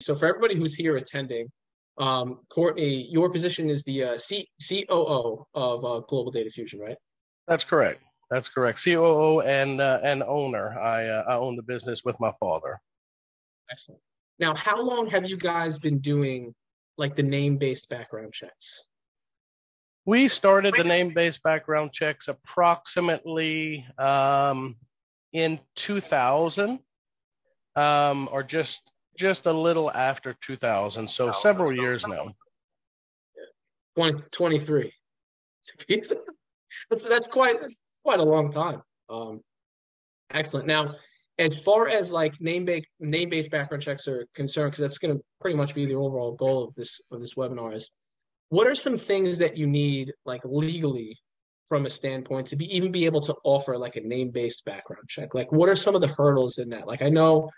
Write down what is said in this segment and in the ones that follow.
So for everybody who's here attending, Courtney, your position is the COO of Global Data Fusion, right? That's correct. That's correct. COO and owner. I own the business with my father. Excellent. Now, how long have you guys been doing like the name-based background checks? We started the name-based background checks approximately in 2000, or just a little after 2000. So several years now. 23. That's quite a long time. Excellent. Now, as far as like name-based background checks are concerned, because that's going to pretty much be the overall goal of this webinar, is what are some things that you need like legally from a standpoint to even be able to offer like a name-based background check? Like, what are some of the hurdles in that? Like, I know,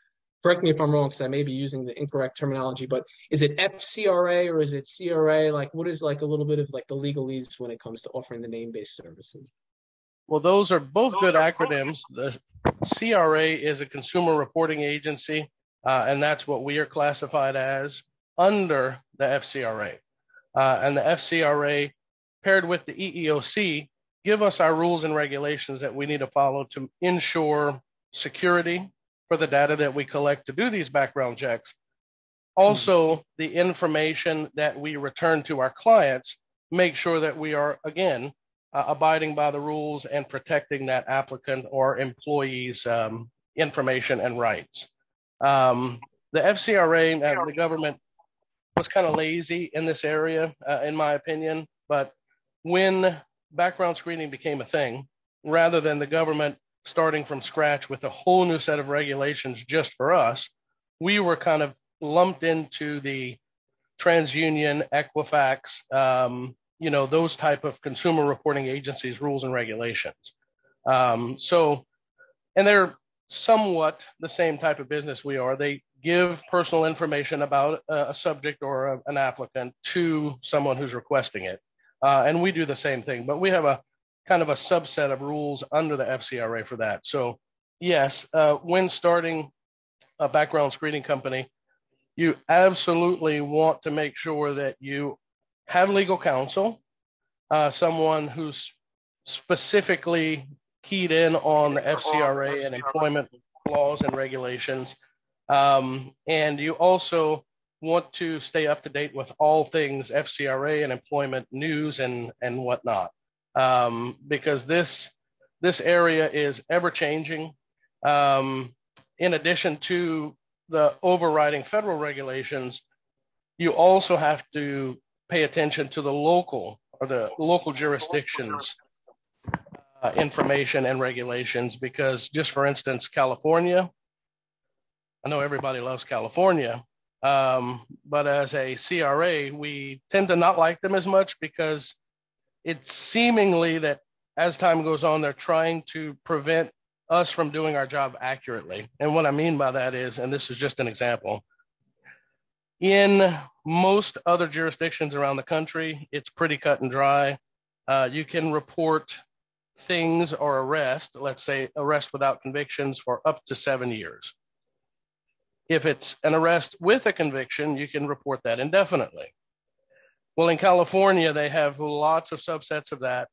correct me if I'm wrong, because I may be using the incorrect terminology, but is it FCRA or is it CRA? Like, what is like a little bit of like the legalese when it comes to offering the name-based services? Well, those are both good acronyms. The CRA is a consumer reporting agency, and that's what we are classified as under the FCRA. And the FCRA, paired with the EEOC, give us our rules and regulations that we need to follow to ensure security for the data that we collect to do these background checks. Also, the information that we return to our clients, make sure that we are, again, abiding by the rules and protecting that applicant or employee's information and rights. The FCRA, the government, was kind of lazy in this area, in my opinion. But when background screening became a thing, rather than the government starting from scratch with a whole new set of regulations just for us, we were kind of lumped into the TransUnion, Equifax, those type of consumer reporting agencies, rules and regulations. And they're somewhat the same type of business we are. They give personal information about a subject or an applicant to someone who's requesting it. And we do the same thing, but we have a kind of a subset of rules under the FCRA for that. So yes, when starting a background screening company, you absolutely want to make sure that you have legal counsel, someone who's specifically keyed in on the FCRA and employment laws and regulations. And you also want to stay up to date with all things FCRA and employment news and whatnot, because this area is ever changing. In addition to the overriding federal regulations, you also have to pay attention to the local jurisdictions information and regulations, because just for instance, California, I know everybody loves California, but as a CRA, we tend to not like them as much because it's seemingly that as time goes on, they're trying to prevent us from doing our job accurately. And what I mean by that is, and this is just an example, in most other jurisdictions around the country, it's pretty cut and dry. You can report things or arrest, let's say arrest without convictions, for up to 7 years. If it's an arrest with a conviction, you can report that indefinitely. Well, in California, they have lots of subsets of that.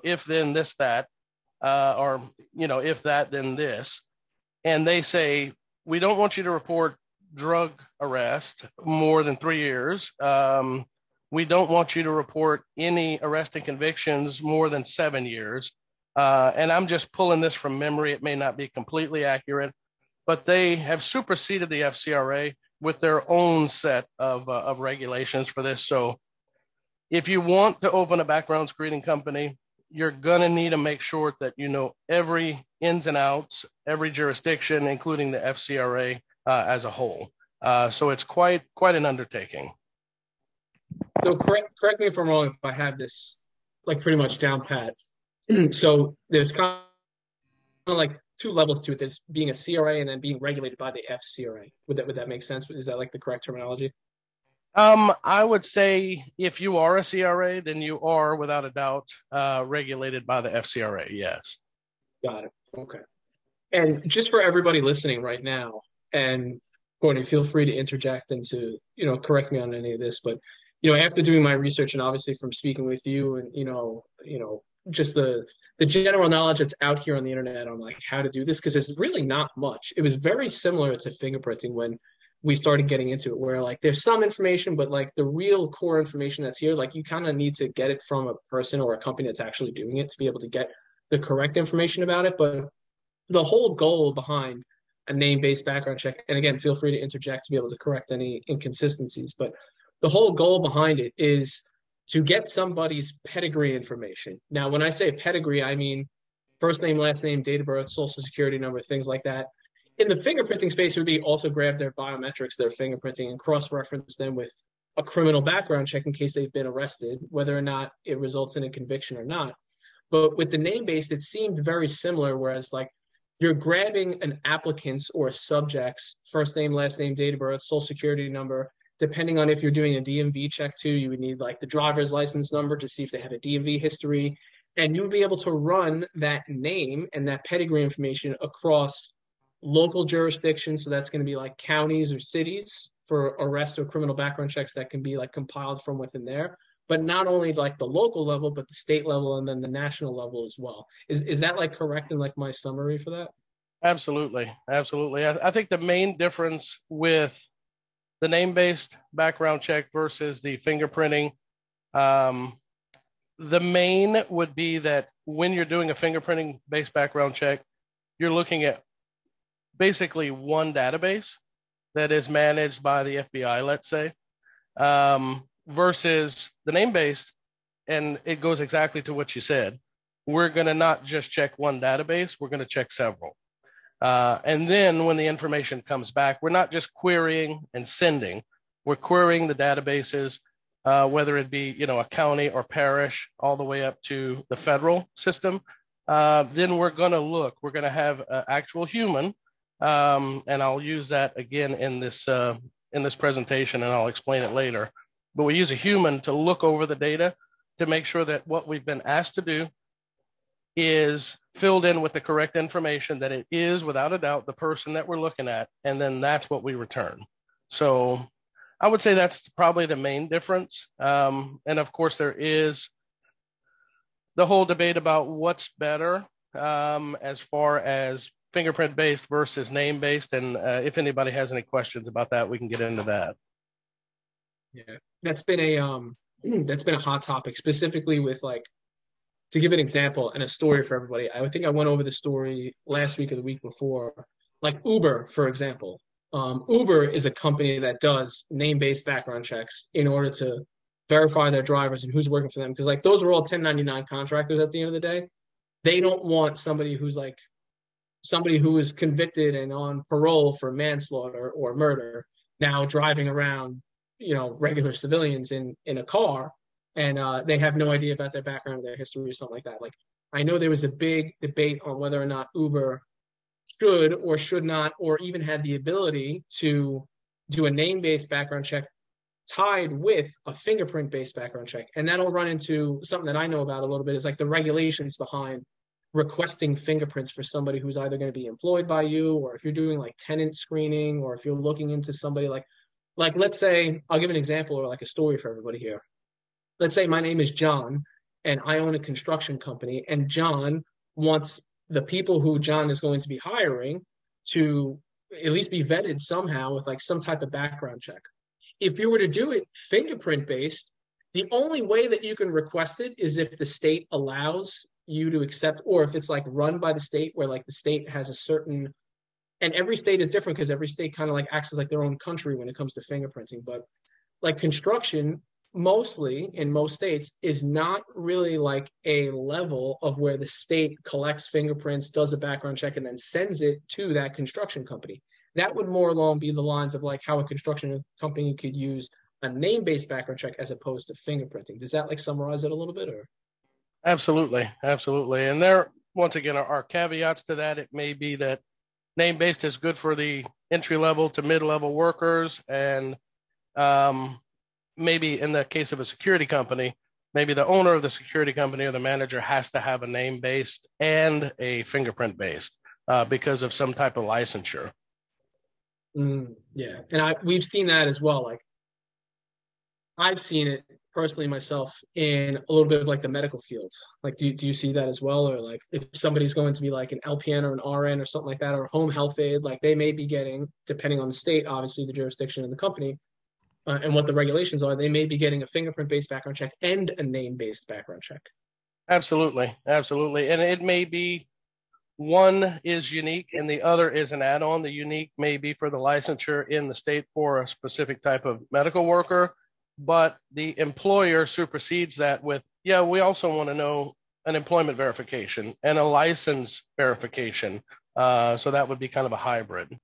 If then this, that, or if that, then this. And they say, we don't want you to report drug arrest more than 3 years. We don't want you to report any arrest and convictions more than 7 years. And I'm just pulling this from memory. It may not be completely accurate, but they have superseded the FCRA with their own set of regulations for this. So if you want to open a background screening company, you're going to need to make sure that you know every ins and outs, every jurisdiction, including the FCRA as a whole. So it's quite an undertaking. So correct me if I'm wrong if I have this like pretty much down pat. So there's kind of like two levels to it. There's being a CRA and then being regulated by the FCRA. Would that make sense? Is that like the correct terminology? I would say if you are a CRA, then you are without a doubt regulated by the FCRA. Yes. Got it. Okay. And just for everybody listening right now, and Courtney, feel free to interject and to, correct me on any of this. But, after doing my research and obviously from speaking with you and, just the general knowledge that's out here on the internet on like how to do this, because it's really not much. It was very similar to fingerprinting when we started getting into it, where like there's some information, but like the real core information that's here, like you kind of need to get it from a person or a company that's actually doing it to be able to get the correct information about it. But the whole goal behind a name-based background check, and again, feel free to interject to be able to correct any inconsistencies, but the whole goal behind it is to get somebody's pedigree information. Now, when I say pedigree, I mean first name, last name, date of birth, social security number, things like that. In the fingerprinting space, it would be also grab their biometrics, their fingerprinting, and cross-reference them with a criminal background check in case they've been arrested, whether or not it results in a conviction or not. But with the name-based, it seemed very similar, whereas like you're grabbing an applicant's or a subject's first name, last name, date of birth, social security number. Depending on if you're doing a DMV check too, you would need like the driver's license number to see if they have a DMV history. And you would be able to run that name and that pedigree information across local jurisdictions. So that's going to be like counties or cities for arrest or criminal background checks that can be like compiled from within there. But not only like the local level, but the state level and then the national level as well. Is that like correct in like my summary for that? Absolutely. Absolutely. I think the main difference with the name-based background check versus the fingerprinting, the main would be that when you're doing a fingerprinting-based background check, you're looking at basically one database that is managed by the FBI, let's say, versus the name-based, and it goes exactly to what you said. We're going to not just check one database, we're going to check several. And then when the information comes back, we're not just querying and sending, we're querying the databases, whether it be, a county or parish, all the way up to the federal system. Then we're going to have an actual human. And I'll use that again in this presentation, and I'll explain it later. But we use a human to look over the data to make sure that what we've been asked to do is filled in with the correct information, that it is without a doubt the person that we're looking at, and then that's what we return. So I would say that's probably the main difference. And of course, there is the whole debate about what's better as far as fingerprint based versus name based. And if anybody has any questions about that, we can get into that. Yeah, that's been a hot topic, specifically with like, to give an example and a story for everybody. I think I went over the story last week or the week before. Like Uber, for example. Uber is a company that does name-based background checks in order to verify their drivers and who's working for them. Because like those are all 1099 contractors at the end of the day. They don't want somebody who is convicted and on parole for manslaughter or murder now driving around, regular civilians in a car, and they have no idea about their background or their history or something like that. Like, I know there was a big debate on whether or not Uber should or should not, or even had the ability to do a name-based background check tied with a fingerprint-based background check. And that'll run into something that I know about a little bit, is like the regulations behind requesting fingerprints for somebody who's either going to be employed by you, or if you're doing like tenant screening, or if you're looking into somebody like let's say, I'll give an example or like a story for everybody here. Let's say my name is John and I own a construction company, and John wants the people who John is going to be hiring to at least be vetted somehow with like some type of background check. If you were to do it fingerprint based, the only way that you can request it is if the state allows you to accept, or if it's like run by the state, where like the state has a certain, and every state is different because every state kind of like acts as like their own country when it comes to fingerprinting. But like construction, mostly in most states, is not really like a level of where the state collects fingerprints, does a background check, and then sends it to that construction company. That would more along be the lines of like how a construction company could use a name-based background check as opposed to fingerprinting. Does that like summarize it a little bit? Or Absolutely. And there, once again, are caveats to that. It may be that name-based is good for the entry-level to mid-level workers, and maybe in the case of a security company, maybe the owner of the security company or the manager has to have a name-based and a fingerprint-based because of some type of licensure. Yeah, and we've seen that as well. Like I've seen it personally myself in a little bit of like the medical field. Like, do you see that as well? Or like if somebody's going to be like an LPN or an RN or something like that, or home health aide, like they may be getting, depending on the state, obviously the jurisdiction and the company, and what the regulations are, they may be getting a fingerprint-based background check and a name-based background check. Absolutely, absolutely. And it may be one is unique and the other is an add-on. The unique may be for the licensure in the state for a specific type of medical worker, but the employer supersedes that with, yeah, we also want to know an employment verification and a license verification. So that would be kind of a hybrid.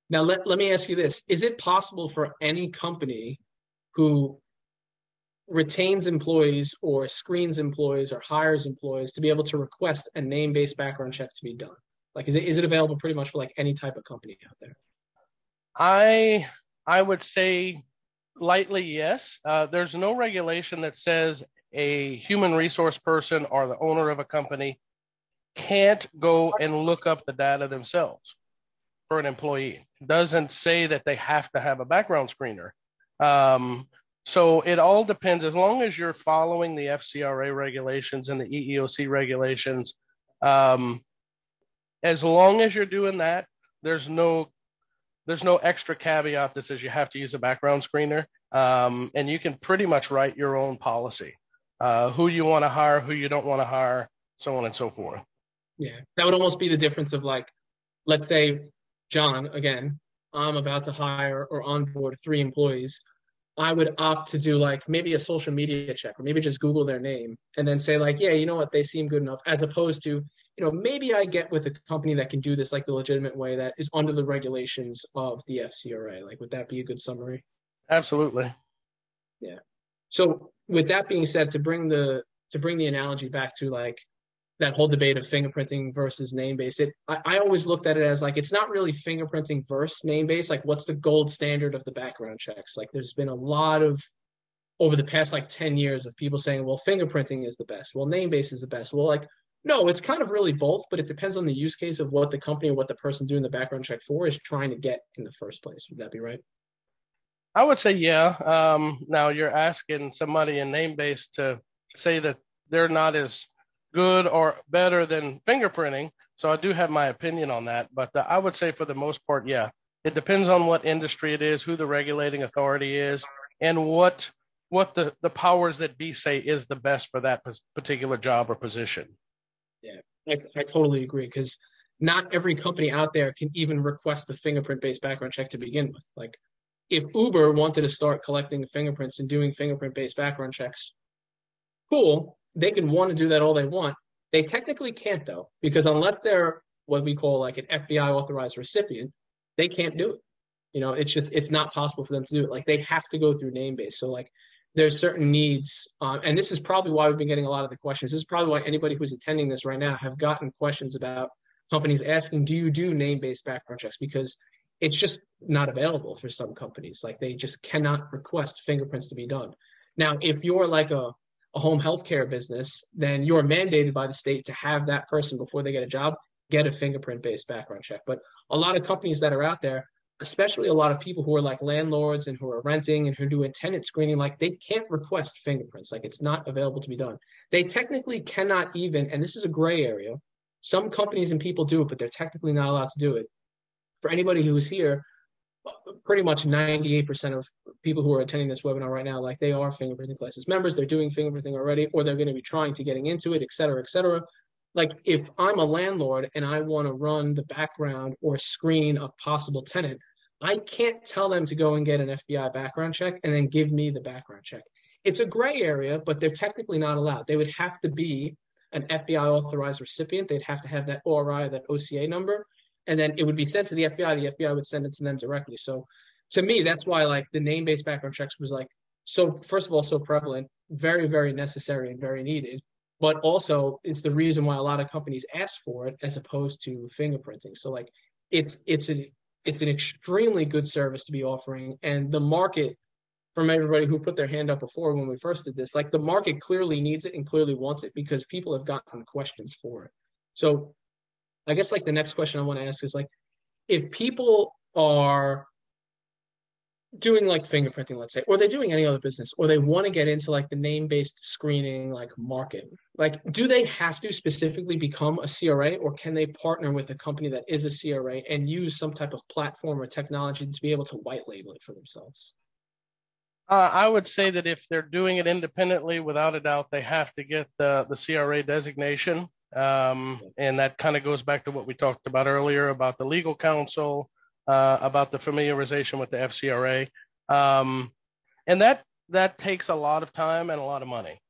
Now, let me ask you this. Is it possible for any company who retains employees or screens employees or hires employees to be able to request a name-based background check to be done? Like, is it available pretty much for like any type of company out there? I would say lightly yes. There's no regulation that says a human resource person or the owner of a company can't go and look up the data themselves for an employee. It doesn't say that they have to have a background screener. So it all depends. As long as you're following the FCRA regulations and the EEOC regulations, as long as you're doing that, there's no extra caveat that says you have to use a background screener. And you can pretty much write your own policy, who you want to hire, who you don't want to hire, so on and so forth. Yeah, that would almost be the difference of like, let's say, John, again, I'm about to hire or onboard 3 employees. I would opt to do like maybe a social media check or maybe just Google their name and then say like, yeah, you know what, they seem good enough, as opposed to, maybe I get with a company that can do this like the legitimate way that is under the regulations of the FCRA. Like, would that be a good summary? Absolutely. Yeah. So with that being said, to bring the analogy back to like that whole debate of fingerprinting versus name based, I always looked at it as like it's not really fingerprinting versus name based. Like, what's the gold standard of the background checks? Like, there's been a lot of over the past like 10 years of people saying, well, fingerprinting is the best. Well, name based is the best. Well, like, no, it's kind of really both, but it depends on the use case of what the company or what the person doing the background check for is trying to get in the first place. Would that be right? I would say, yeah. Now you're asking somebody in name base to say that they're not as good or better than fingerprinting. So I do have my opinion on that. But I would say for the most part, yeah, it depends on what industry it is, who the regulating authority is, and what the powers that be say is the best for that particular job or position. Yeah, I totally agree because not every company out there can even request the fingerprint-based background check to begin with. Like, if Uber wanted to start collecting fingerprints and doing fingerprint-based background checks, cool, they can want to do that all they want. They technically can't though, because unless they're what we call like an FBI authorized recipient, they can't do it. It's not possible for them to do it. Like, they have to go through name base. So like there's certain needs, and this is probably why we've been getting a lot of the questions. This is probably why anybody who's attending this right now have gotten questions about companies asking, do you do name-based background checks? Because it's just not available for some companies. Like, they just cannot request fingerprints to be done. Now, if you're like a home healthcare business, then you're mandated by the state to have that person before they get a job, get a fingerprint-based background check. But a lot of companies that are out there, especially a lot of people who are like landlords and who are renting and who do tenant screening, like they can't request fingerprints. Like, it's not available to be done. They technically cannot even, and this is a gray area, some companies and people do it, but they're technically not allowed to do it. For anybody who's here, pretty much 98% of people who are attending this webinar right now, like, they are fingerprinting classes members. They're doing fingerprinting already, or they're going to be trying to getting into it, et cetera, et cetera. Like, if I'm a landlord and I want to run the background or screen a possible tenant, I can't tell them to go and get an FBI background check and then give me the background check. It's a gray area, but they're technically not allowed. They would have to be an FBI authorized recipient. They'd have to have that ORI, that OCA number, and then it would be sent to the FBI. The FBI would send it to them directly. So to me, that's why like the name-based background checks was like, so first of all, so prevalent, very, very necessary and very needed. But also it's the reason why a lot of companies ask for it as opposed to fingerprinting. So like it's an extremely good service to be offering. And the market, from everybody who put their hand up before when we first did this, like the market clearly needs it and clearly wants it because people have gotten questions for it. So I guess like the next question I want to ask is like, if people are doing like fingerprinting, let's say, or they're doing any other business, or they want to get into like the name-based screening like market, like do they have to specifically become a CRA, or can they partner with a company that is a CRA and use some type of platform or technology to be able to white label it for themselves? I would say that if they're doing it independently, without a doubt, they have to get the CRA designation. And that kind of goes back to what we talked about earlier about the legal counsel, about the familiarization with the FCRA. And that takes a lot of time and a lot of money.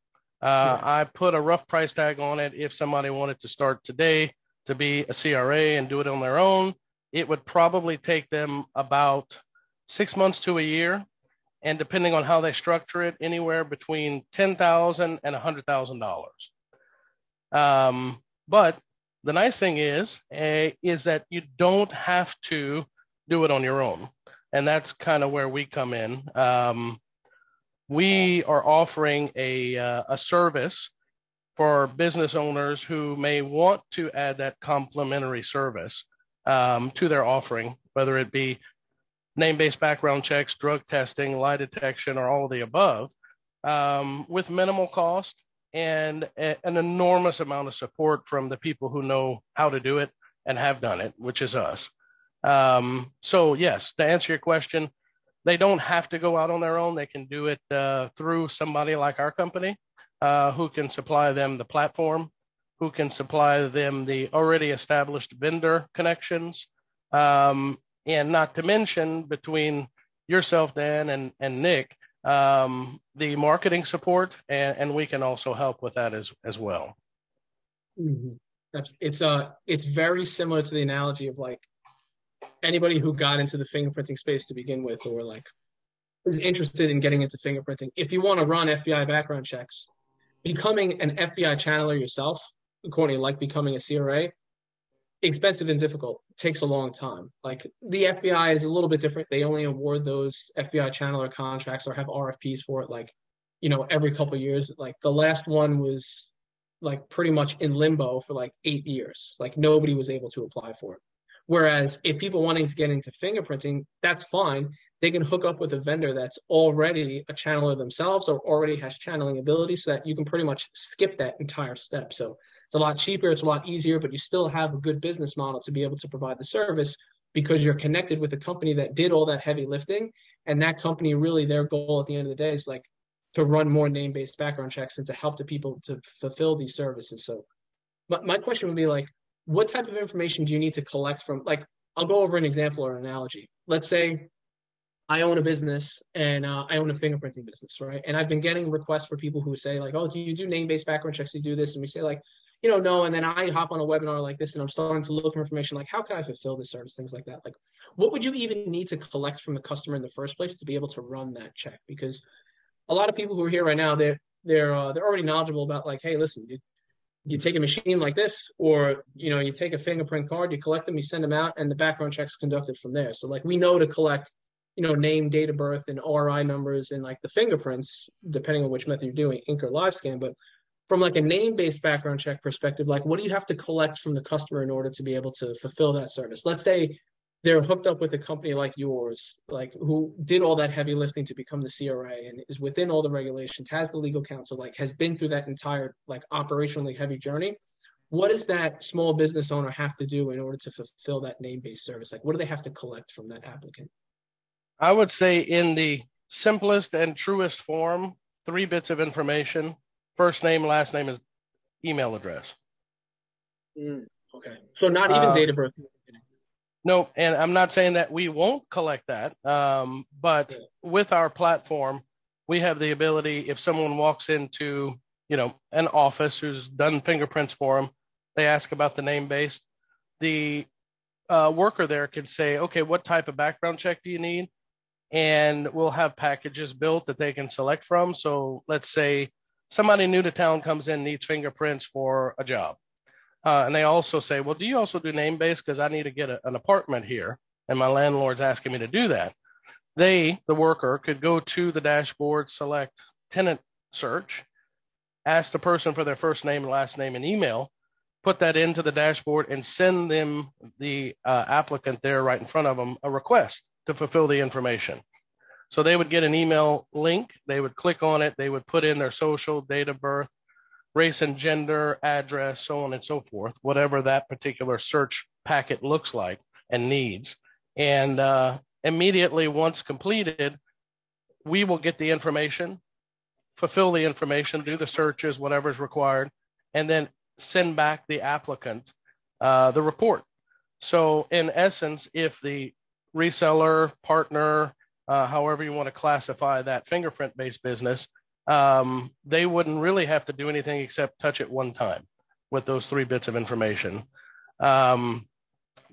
Yeah. I put a rough price tag on it. If somebody wanted to start today to be a CRA and do it on their own, it would probably take them about 6 months to a year, and depending on how they structure it, anywhere between $10,000 and $100,000. But the nice thing is that you don't have to do it on your own, and that's kind of where we come in. We are offering a service for business owners who may want to add that complimentary service to their offering, whether it be name-based background checks, drug testing, lie detection, or all of the above, with minimal cost and an enormous amount of support from the people who know how to do it and have done it, which is us. So yes, to answer your question, they don't have to go out on their own. They can do it through somebody like our company, who can supply them the platform, who can supply them the already established vendor connections, and not to mention, between yourself, Dan, and Nick, the marketing support, and we can also help with that as well. Mhm. It's very similar to the analogy of like anybody who got into the fingerprinting space to begin with, or like is interested in getting into fingerprinting. If you want to run FBI background checks, becoming an FBI channeler yourself, Courtney, like becoming a CRA, expensive and difficult. It takes a long time. Like the FBI is a little bit different. They only award those FBI channeler contracts or have RFPs for it, like, every couple of years. Like the last one was like pretty much in limbo for like 8 years. Like nobody was able to apply for it. Whereas if people wanting to get into fingerprinting, that's fine. They can hook up with a vendor that's already a channeler themselves or already has channeling ability, so that you can pretty much skip that entire step. So it's a lot cheaper, it's a lot easier, but you still have a good business model to be able to provide the service because you're connected with a company that did all that heavy lifting. And that company, really, their goal at the end of the day is like to run more name-based background checks and to help the people to fulfill these services. So my question would be like, what type of information do you need to collect from, like, I'll go over an example or an analogy. Let's say I own a business and I own a fingerprinting business, right? And I've been getting requests for people who say like, oh, do you do name-based background checks? Do you do this? And we say like, no. And then I hop on a webinar like this and I'm starting to look for information like, how can I fulfill this service? Things like that. Like, what would you even need to collect from the customer in the first place to be able to run that check? Because a lot of people who are here right now, they're already knowledgeable about like, hey, listen, you take a machine like this, or you take a fingerprint card, you collect them, you send them out, and the background check's conducted from there. So like we know to collect name, date of birth, and ORI numbers, and like the fingerprints, depending on which method you're doing, ink or live scan. But from like a name-based background check perspective, like what do you have to collect from the customer in order to be able to fulfill that service? Let's say they're hooked up with a company like yours, like who did all that heavy lifting to become the CRA and is within all the regulations, has the legal counsel, like has been through that entire like operationally heavy journey. What does that small business owner have to do in order to fulfill that name-based service? Like what do they have to collect from that applicant? I would say, in the simplest and truest form, 3 bits of information: first name, last name, and email address. Okay. So not even date of birth. No, and I'm not saying that we won't collect that, but with our platform, we have the ability, if someone walks into, an office who's done fingerprints for them, they ask about the name-based, the worker there can say, okay, what type of background check do you need? And we'll have packages built that they can select from. So let's say somebody new to town comes in, needs fingerprints for a job. And they also say, well, do you also do name-based? Because I need to get an apartment here, and my landlord's asking me to do that. The worker, could go to the dashboard, select tenant search, ask the person for their first name, last name, and email, put that into the dashboard and send them, the applicant there right in front of them, a request to fulfill the information. So they would get an email link, they would click on it, they would put in their social, date of birth, race and gender, address, so on and so forth, whatever that particular search packet looks like and needs. And immediately, once completed, we will get the information, fulfill the information, do the searches, whatever is required, and then send back the applicant the report. So in essence, if the reseller, partner, however you want to classify that fingerprint-based business, they wouldn't really have to do anything except touch it one time with those 3 bits of information.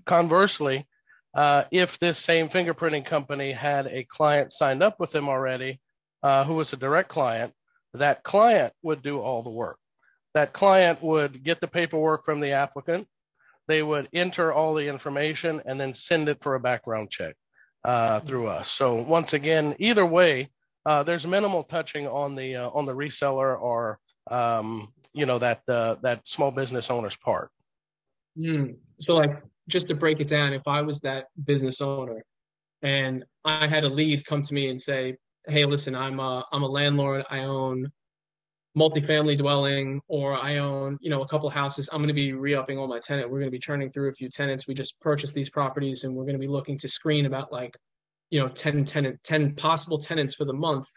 Conversely, if this same fingerprinting company had a client signed up with them already, who was a direct client, that client would do all the work. That client would get the paperwork from the applicant. They would enter all the information and then send it for a background check through us. So once again, either way, there's minimal touching on the reseller or that small business owner's part. So like, just to break it down, if I was that business owner and I had a lead come to me and say, "Hey, listen, I'm a landlord. I own multifamily dwelling, or I own, a couple of houses. I'm going to be re-upping all my tenant. We're going to be churning through a few tenants. We just purchased these properties and we're going to be looking to screen about 10 possible tenants for the month.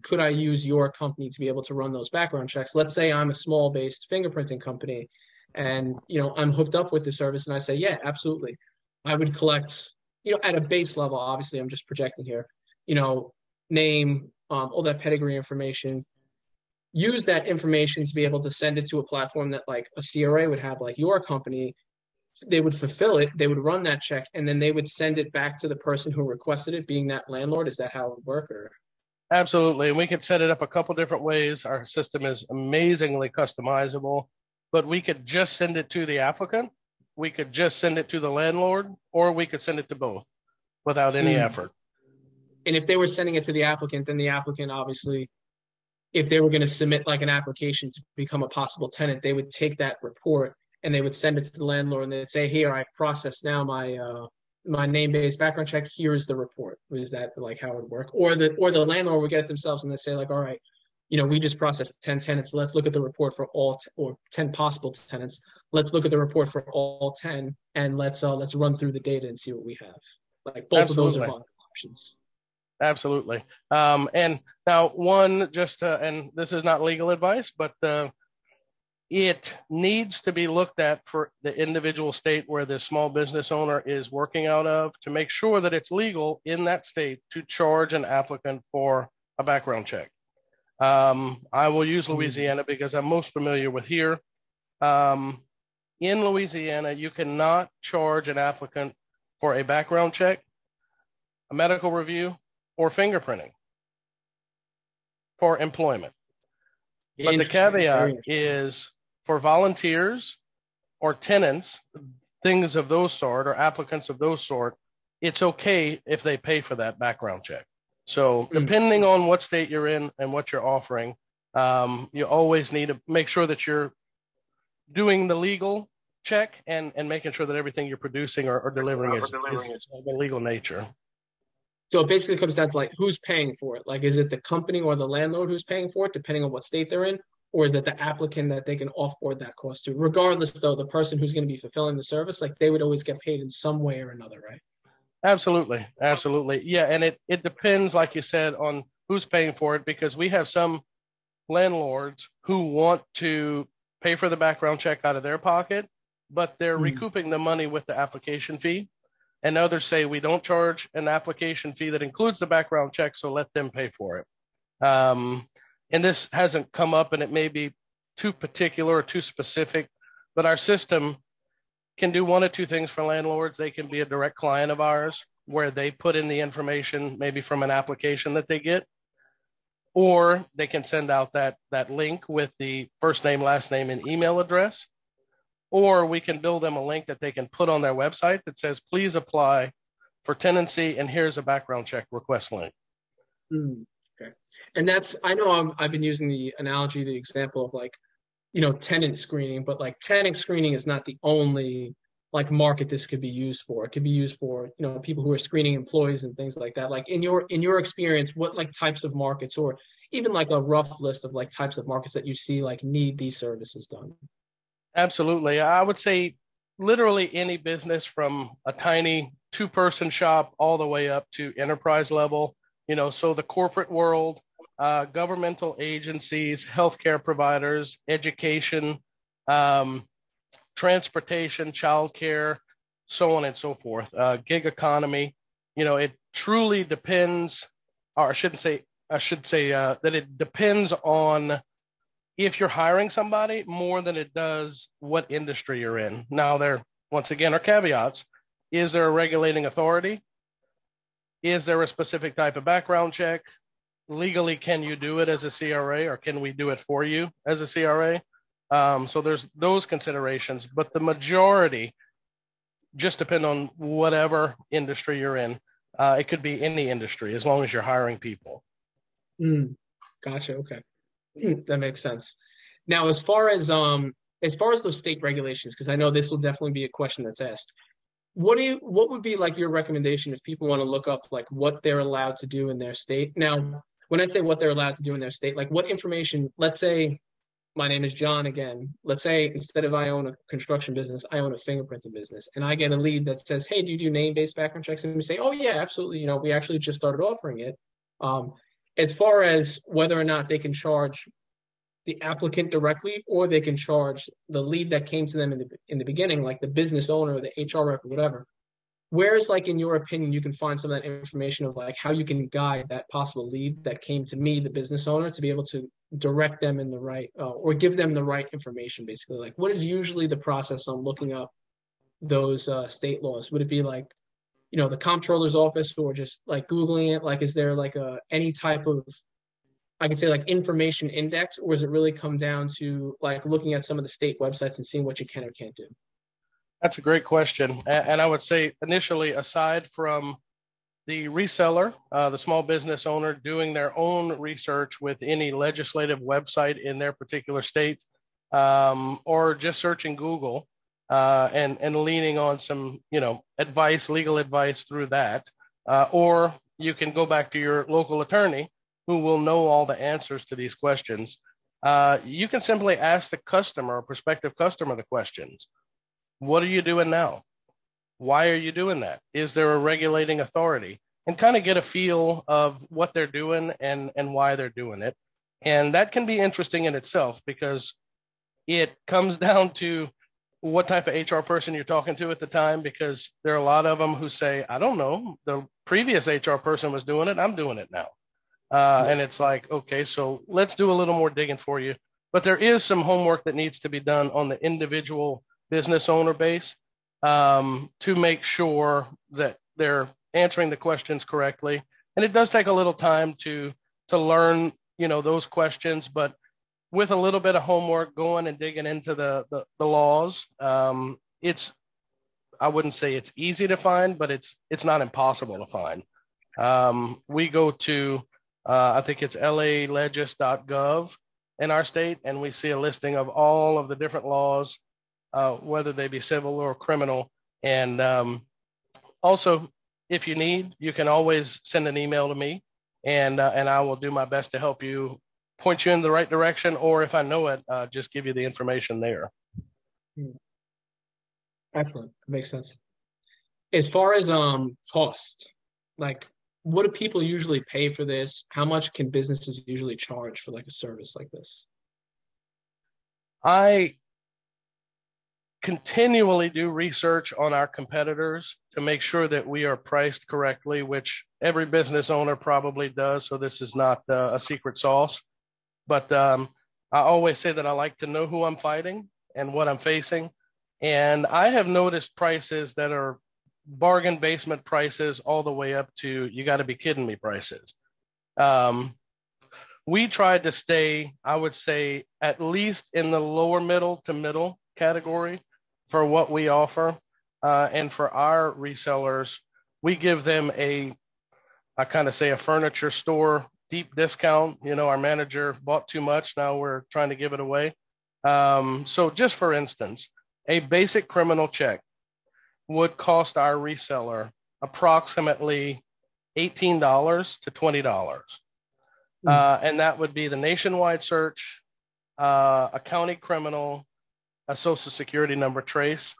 Could I use your company to be able to run those background checks?" Let's say I'm a small based fingerprinting company and, I'm hooked up with the service and I say, "Yeah, absolutely." I would collect, at a base level, obviously I'm just projecting here, name, all that pedigree information, use that information to be able to send it to a platform that like a CRA would have, like your company. They would fulfill it, they would run that check, and then they would send it back to the person who requested it, being that landlord. Is that how it would work? Or? Absolutely. And we could set it up a couple different ways. Our system is amazingly customizable, but we could just send it to the applicant. We could just send it to the landlord, or we could send it to both without any effort. And if they were sending it to the applicant, then the applicant, obviously, if they were going to submit like an application to become a possible tenant, they would take that report and they would send it to the landlord and they'd say, "Here, I've processed now my name-based background check. Here's the report." Is that like how it would work? Or the landlord would get it themselves and they say like, "All right, we just processed 10 tenants. Let's look at the report for all or 10 possible tenants. Let's look at the report for all 10 and let's run through the data and see what we have." Like both Absolutely. of those are viable options. Absolutely. And now and this is not legal advice, but it needs to be looked at for the individual state where the small business owner is working out of to make sure that it's legal in that state to charge an applicant for a background check. I will use Louisiana because I'm most familiar with here. In Louisiana, you cannot charge an applicant for a background check, a medical review, or fingerprinting for employment. But the caveat is for volunteers or tenants, things of those sort, or applicants of those sort, it's okay if they pay for that background check. So depending on what state you're in and what you're offering, you always need to make sure that you're doing the legal check and making sure that everything you're producing or delivering is of a legal nature. So it basically comes down to like who's paying for it. Like, is it the company or the landlord who's paying for it, depending on what state they're in? Or is it the applicant that they can offboard that cost to? Regardless, though, the person who's going to be fulfilling the service, like they would always get paid in some way or another, right? Absolutely. Absolutely. Yeah. And it depends, like you said, on who's paying for it, because we have some landlords who want to pay for the background check out of their pocket, but they're recouping the money with the application fee. And others say we don't charge an application fee that includes the background check, so let them pay for it. And this hasn't come up, and it may be too particular or too specific, but our system can do one of two things for landlords. They can be a direct client of ours where they put in the information maybe from an application that they get, or they can send out that link with the first name, last name, and email address. Or we can build them a link that they can put on their website that says, "Please apply for tenancy, and here's a background check request link." Okay. And I know I've been using the analogy, the example of like tenant screening, but like tenant screening is not the only like market this could be used for. It could be used for, people who are screening employees and things like that. Like in your experience, what like types of markets or even like a rough list of like types of markets that you see like need these services done? Absolutely. I would say literally any business from a tiny two-person shop all the way up to enterprise level, so the corporate world, governmental agencies, healthcare providers, education, um, transportation, childcare, so on and so forth, gig economy. It truly depends, or I should say that it depends on if you're hiring somebody more than it does what industry you're in. Now, there, once again, are caveats. Is there a regulating authority? Is there a specific type of background check? Legally, can you do it as a CRA, or can we do it for you as a CRA? So there's those considerations, but the majority just depend on whatever industry you're in. It could be any industry as long as you're hiring people. Gotcha. Okay. That makes sense. Now, as far as those state regulations, because I know this will definitely be a question that's asked. What would be like your recommendation if people want to look up like what they're allowed to do in their state? Now, when I say what they're allowed to do in their state, like what information, let's say my name is John again. Let's say instead of I own a construction business, I own a fingerprinting business, and I get a lead that says, "Hey, do you do name-based background checks?" And we say, "Oh yeah, absolutely. We actually just started offering it." Um, as far as whether or not they can charge the applicant directly, or they can charge the lead that came to them in the beginning, like the business owner or the HR rep or whatever. Whereas, like in your opinion, you can find some of that information of like how you can guide that possible lead that came to me, the business owner, to be able to direct them in the right or give them the right information, basically. Like, what is usually the process on looking up those state laws? Would it be like, the comptroller's office, or just like Googling it? Like, is there like any type of, I could say, like information index, or does it really come down to like looking at some of the state websites and seeing what you can or can't do? That's a great question. And I would say initially, aside from the reseller, the small business owner doing their own research with any legislative website in their particular state, or just searching Google, and leaning on some, advice, legal advice through that. Or you can go back to your local attorney who will know all the answers to these questions. You can simply ask the customer or prospective customer the questions. What are you doing now? Why are you doing that? Is there a regulating authority? And kind of get a feel of what they're doing and why they're doing it. And that can be interesting in itself, because it comes down to what type of HR person you're talking to at the time, because there are a lot of them who say, I don't know, the previous HR person was doing it, I'm doing it now. And it's like, okay, so let's do a little more digging for you. But there is some homework that needs to be done on the individual business owner base, to make sure that they're answering the questions correctly. And it does take a little time to learn, those questions, but with a little bit of homework, going and digging into the laws, I wouldn't say it's easy to find, but it's not impossible to find. We go to I think it's lalegis.gov in our state, and we see a listing of all of the different laws, whether they be civil or criminal. And also, if you need, you can always send an email to me, and I will do my best to help you, point you in the right direction, or if I know it, just give you the information there. Excellent. That makes sense. As far as cost, like what do people usually pay for this? How much can businesses usually charge for like a service like this? I continually do research on our competitors to make sure that we are priced correctly, which every business owner probably does. So this is not a secret sauce. But I always say that I like to know who I'm fighting and what I'm facing. And I have noticed prices that are bargain basement prices all the way up to you got to be kidding me prices. We tried to stay, I would say, at least in the lower middle to middle category for what we offer. And for our resellers, we give them I kind of say a furniture store deep discount. Our manager bought too much. Now we're trying to give it away. So just for instance, a basic criminal check would cost our reseller approximately $18 to $20. And that would be the nationwide search, a county criminal, a social security number trace.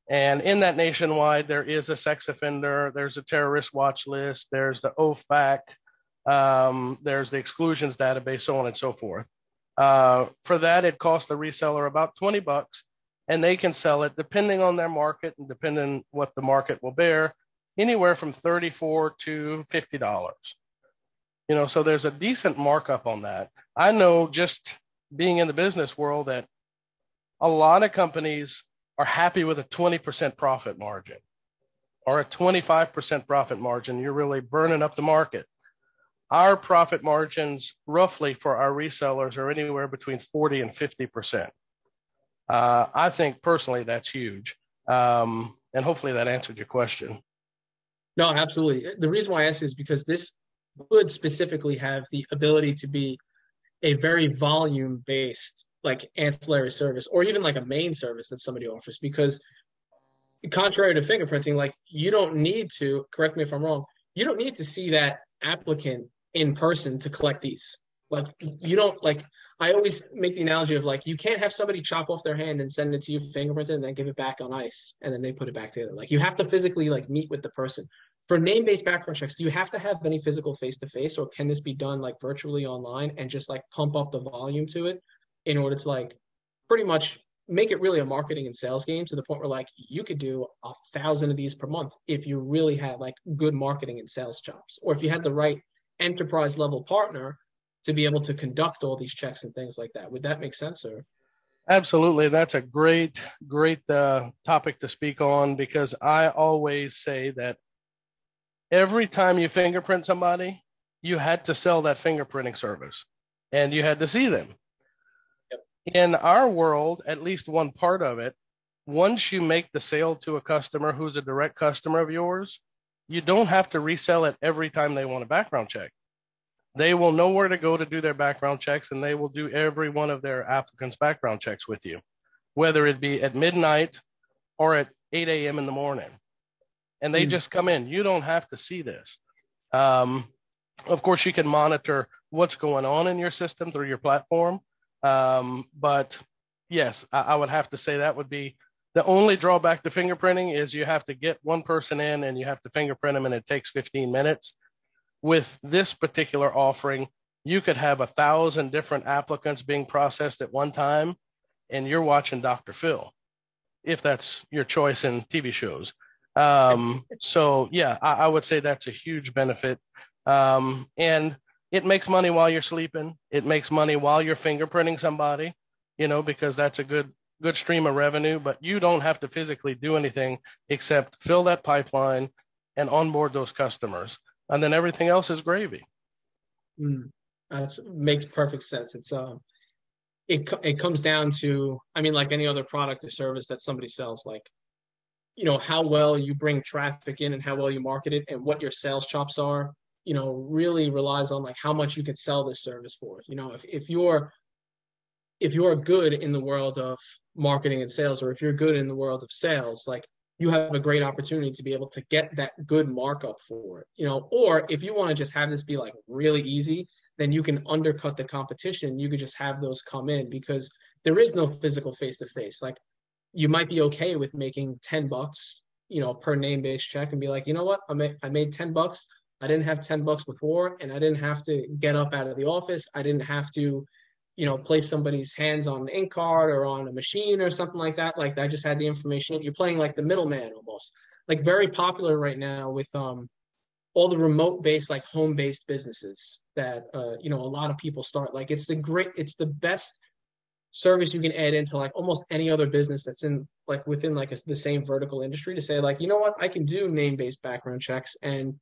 And in that nationwide, there is a sex offender, there's a terrorist watch list, there's the OFAC, there's the exclusions database, so on and so forth. For that, it costs the reseller about $20, and they can sell it depending on their market and depending what the market will bear, anywhere from $34 to $50. So there's a decent markup on that. I know just being in the business world that a lot of companies are happy with a 20% profit margin or a 25% profit margin. You're really burning up the market. Our profit margins roughly for our resellers are anywhere between 40 and 50%. I think personally that's huge. And hopefully that answered your question. No, absolutely. The reason why I ask is because this could specifically have the ability to be a very volume-based, like ancillary service, or even like a main service that somebody offers. Because contrary to fingerprinting, like you don't need to, correct me if I'm wrong, you don't need to see that applicant in person to collect these. Like you don't like. I always make the analogy of like you can't have somebody chop off their hand and send it to you fingerprinted and then give it back on ice and then they put it back together. Like you have to physically like meet with the person. For name-based background checks, do you have to have any physical face-to-face, or can this be done like virtually online and just like pump up the volume to it in order to like pretty much make it really a marketing and sales game to the point where like you could do 1,000 of these per month if you really had like good marketing and sales chops, or if you had the right enterprise level partner to be able to conduct all these checks and things like that. Would that make sense? Or Absolutely. That's a great topic to speak on, because I always say that every time you fingerprint somebody, you had to sell that fingerprinting service and you had to see them. Yep. In our world, at least one part of it, once you make the sale to a customer who's a direct customer of yours, you don't have to resell it every time they want a background check. They will know where to go to do their background checks, and they will do every one of their applicants' background checks with you, whether it be at midnight or at 8 a.m. in the morning. And they just come in. You don't have to see this. Of course, you can monitor what's going on in your system through your platform. But yes, I would have to say that would be the only drawback to fingerprinting is you have to get one person in and you have to fingerprint them, and it takes 15 minutes. With this particular offering, you could have 1,000 different applicants being processed at one time, and you're watching Dr. Phil, if that's your choice in TV shows. So yeah, I would say that's a huge benefit. And it makes money while you're sleeping. It makes money while you're fingerprinting somebody, because that's a good stream of revenue, but you don't have to physically do anything except fill that pipeline and onboard those customers. And then everything else is gravy. That makes perfect sense. It's it comes down to, I mean, like any other product or service that somebody sells, like, how well you bring traffic in and how well you market it and what your sales chops are, really relies on like how much you can sell this service for. If you're good in the world of marketing and sales, or if you're good in the world of sales, like you have a great opportunity to be able to get that good markup for it, or if you want to just have this be like really easy, then you can undercut the competition. You could just have those come in because there is no physical face-to-face. Like you might be okay with making $10, per name-based check and be like, you know what, I made $10. I didn't have $10 before, and I didn't have to get up out of the office. I didn't have to, place somebody's hands on an ink card or on a machine or something like that. Like I just had the information. You're playing like the middleman almost. Like very popular right now with all the remote-based, like home-based businesses that a lot of people start. Like it's the best service you can add into like almost any other business that's in like within like the same vertical industry, to say like, you know what, I can do name-based background checks, and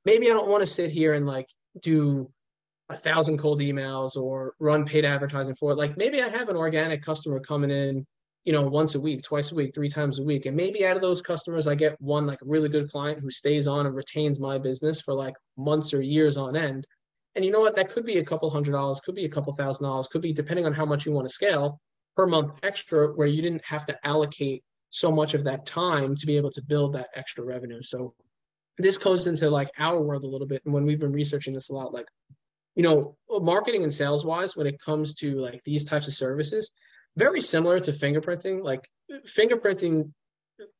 maybe I don't want to sit here and like do 1,000 cold emails or run paid advertising for it. Like maybe I have an organic customer coming in, once a week, twice a week, 3 times a week. And maybe out of those customers, I get one like a really good client who stays on and retains my business for like months or years on end. And you know what? That could be a couple $100, could be a couple $1,000, could be, depending on how much you want to scale, per month extra where you didn't have to allocate so much of that time to be able to build that extra revenue. So this goes into like our world a little bit. And when we've been researching this a lot, like, marketing and sales wise, when it comes to like these types of services, very similar to fingerprinting. Like fingerprinting,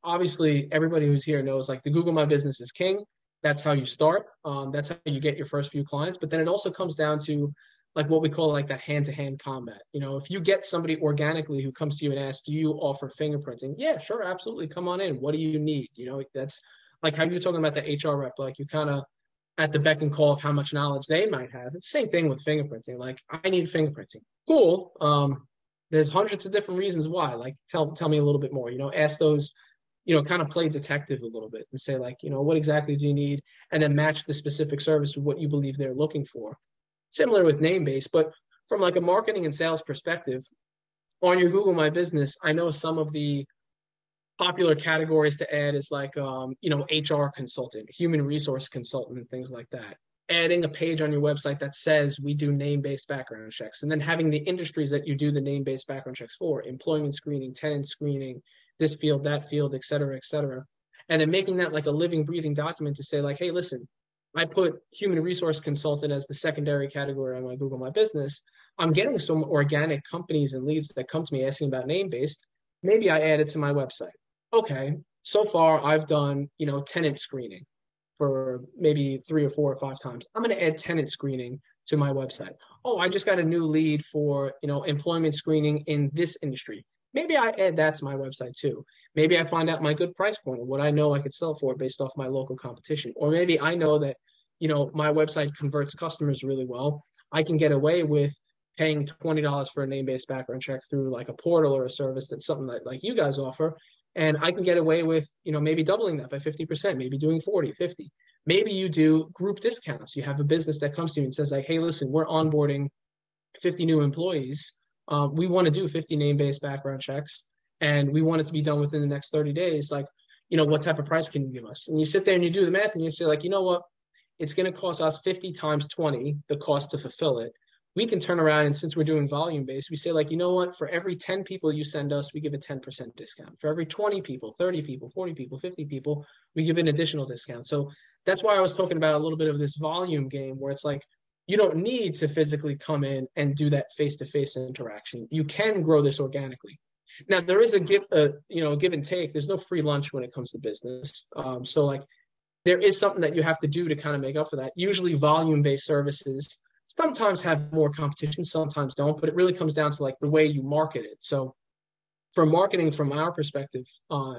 obviously everybody who's here knows like the Google My Business is king. That's how you start. That's how you get your first few clients. But then it also comes down to like what we call like that hand-to-hand combat. If you get somebody organically who comes to you and asks, do you offer fingerprinting? Yeah, sure, absolutely. Come on in. What do you need? That's like how you're talking about the HR rep, like you kind of at the beck and call of how much knowledge they might have. It's the same thing with fingerprinting. Like, I need fingerprinting. Cool. There's hundreds of different reasons why. Like, tell me a little bit more. Ask those. Kind of play detective a little bit and say like, what exactly do you need, and then match the specific service with what you believe they're looking for. Similar with name-based, but from like a marketing and sales perspective, on your Google My Business, I know some of the popular categories to add is like, HR consultant, human resource consultant, and things like that. Adding a page on your website that says we do name-based background checks, and then having the industries that you do the name-based background checks for, employment screening, tenant screening, this field, that field, et cetera, et cetera. And then making that like a living, breathing document to say like, hey, listen, I put human resource consultant as the secondary category on my Google My Business. I'm getting some organic companies and leads that come to me asking about name-based. Maybe I add it to my website. Okay, so far I've done, tenant screening for maybe 3 or 4 or 5 times. I'm going to add tenant screening to my website. Oh, I just got a new lead for, employment screening in this industry. Maybe I add that to my website too. Maybe I find out my good price point and what I know I could sell for based off my local competition. Or maybe I know that, my website converts customers really well. I can get away with paying $20 for a name-based background check through like a portal or a service that's something that like you guys offer. And I can get away with, maybe doubling that by 50%, maybe doing 40, 50. Maybe you do group discounts. You have a business that comes to you and says like, hey, listen, we're onboarding 50 new employees. We want to do 50 name-based background checks, and we want it to be done within the next 30 days. Like, what type of price can you give us? And you sit there and you do the math and you say like, you know what? It's going to cost us 50 times 20, the cost to fulfill it. We can turn around, and since we're doing volume based, we say like, you know what, for every 10 people you send us, we give a 10% discount. For every 20 people, 30 people, 40 people, 50 people, we give an additional discount. So that's why I was talking about a little bit of this volume game where it's like, you don't need to physically come in and do that face-to-face interaction. You can grow this organically. Now there is a give and take. There's no free lunch when it comes to business. So like there is something that you have to do to kind of make up for that. Usually volume-based services sometimes have more competition, sometimes don't, but it really comes down to like the way you market it. So for marketing from our perspective,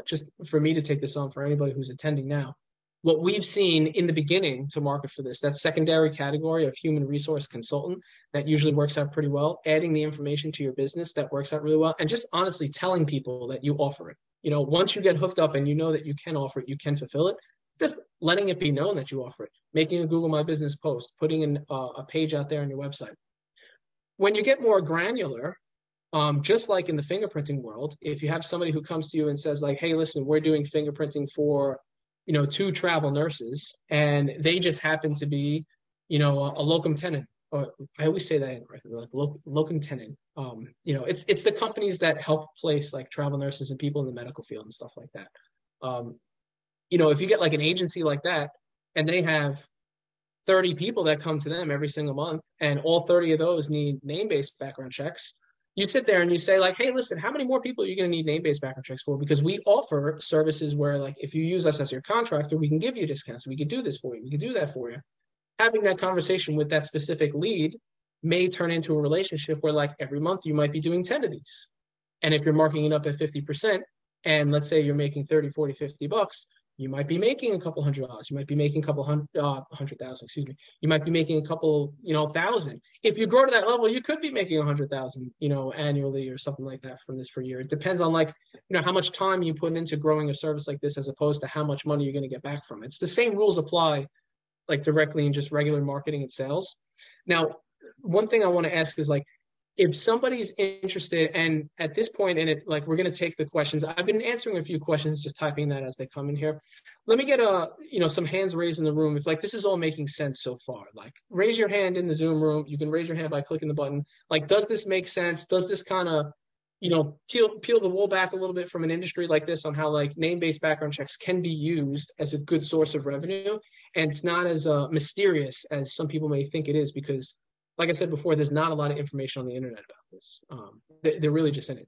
just for me to take this on for anybody who's attending now, what we've seen in the beginning to market for this, that secondary category of human resource consultant, that usually works out pretty well. Adding the information to your business, that works out really well. And just honestly telling people that you offer it. Once you get hooked up and you know that you can offer it, you can fulfill it, just letting it be known that you offer it, making a Google My Business post, putting in a page out there on your website. When you get more granular, just like in the fingerprinting world, if you have somebody who comes to you and says like, hey, listen, we're doing fingerprinting for, 2 travel nurses, and they just happen to be, a locum tenens. Or I always say that incorrectly, like locum tenens. It's the companies that help place like travel nurses and people in the medical field and stuff like that. If you get like an agency like that and they have 30 people that come to them every single month and all 30 of those need name-based background checks, you sit there and you say like, hey, listen, how many more people are you going to need name-based background checks for? Because we offer services where like, if you use us as your contractor, we can give you discounts. We can do this for you. We can do that for you. Having that conversation with that specific lead may turn into a relationship where like every month you might be doing 10 of these. And if you're marking it up at 50%, and let's say you're making 30, 40, 50 bucks, you might be making a couple $100. You might be making a couple 100,000, excuse me. You might be making a couple, thousand. If you grow to that level, you could be making 100,000, annually or something like that from this per year. It depends on like, how much time you put into growing a service like this as opposed to how much money you're going to get back from it. It's the same rules apply like directly in just regular marketing and sales. Now, one thing I want to ask is like, if somebody's interested, and at this point in it, like we're going to take the questions. I've been answering a few questions, just typing that as they come in here. Let me get some hands raised in the room. If like this is all making sense so far, like raise your hand in the Zoom room. You can raise your hand by clicking the button. Like, does this make sense? Does this kind of peel the wool back a little bit from an industry like this on how like name-based background checks can be used as a good source of revenue, and it's not as mysterious as some people may think it is, because like I said before, there's not a lot of information on the internet about this. They're really just in it.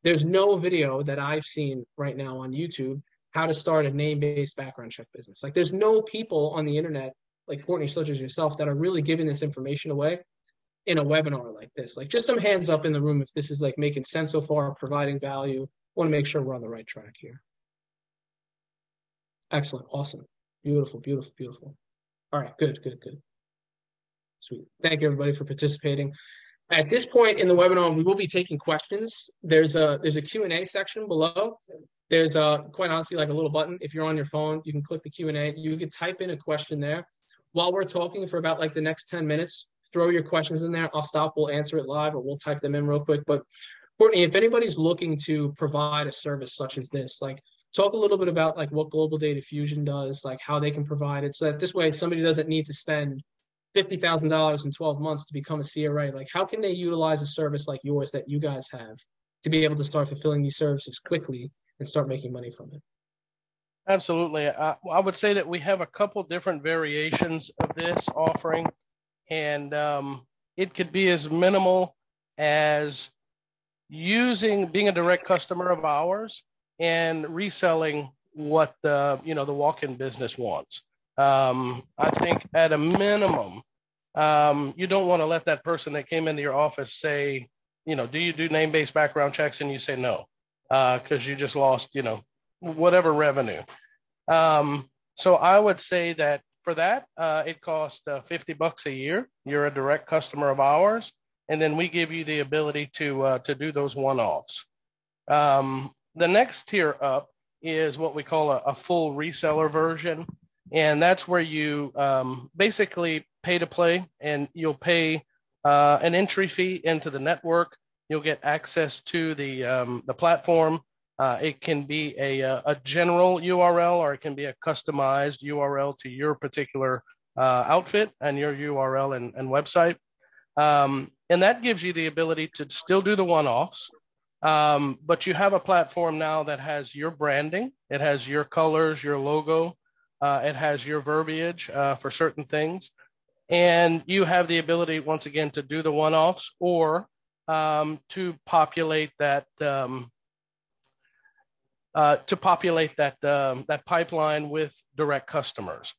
There's no video that I've seen right now on YouTube how to start a name-based background check business. Like there's no people on the internet like Courtney, such as yourself, that are really giving this information away in a webinar like this. Like just some hands up in the room if this is like making sense so far, providing value. Want to make sure we're on the right track here. Excellent. Awesome. Beautiful, beautiful, beautiful. All right. Good. Sweet. Thank you everybody for participating. At this point in the webinar, we will be taking questions. There's a Q&A section below. There's quite honestly like a little button. If you're on your phone, you can click the Q&A. You can type in a question there. While we're talking for about like the next 10 minutes, throw your questions in there. I'll stop. We'll answer it live, or we'll type them in real quick. But Courtney, if anybody's looking to provide a service such as this, like talk a little bit about like what Global Data Fusion does, like how they can provide it, so that this way somebody doesn't need to spend $50,000 in 12 months to become a CRA. Like how can they utilize a service like yours that you guys have to be able to start fulfilling these services quickly and start making money from it? Absolutely. I would say that we have a couple different variations of this offering, and it could be as minimal as being a direct customer of ours and reselling what the walk-in business wants. I think at a minimum, you don't want to let that person that came into your office say, do you do name-based background checks? And you say no, because you just lost, whatever revenue. So I would say that for that, it costs $50 a year. You're a direct customer of ours, and then we give you the ability to do those one-offs. The next tier up is what we call a full reseller version, and that's where you basically pay to play, and you'll pay an entry fee into the network. You'll get access to the platform. It can be a general URL, or it can be a customized URL to your particular outfit and your URL and website. And that gives you the ability to still do the one-offs, but you have a platform now that has your branding. It has your colors, your logo. It has your verbiage for certain things. And you have the ability, once again, to do the one-offs, or to populate that that pipeline with direct customers.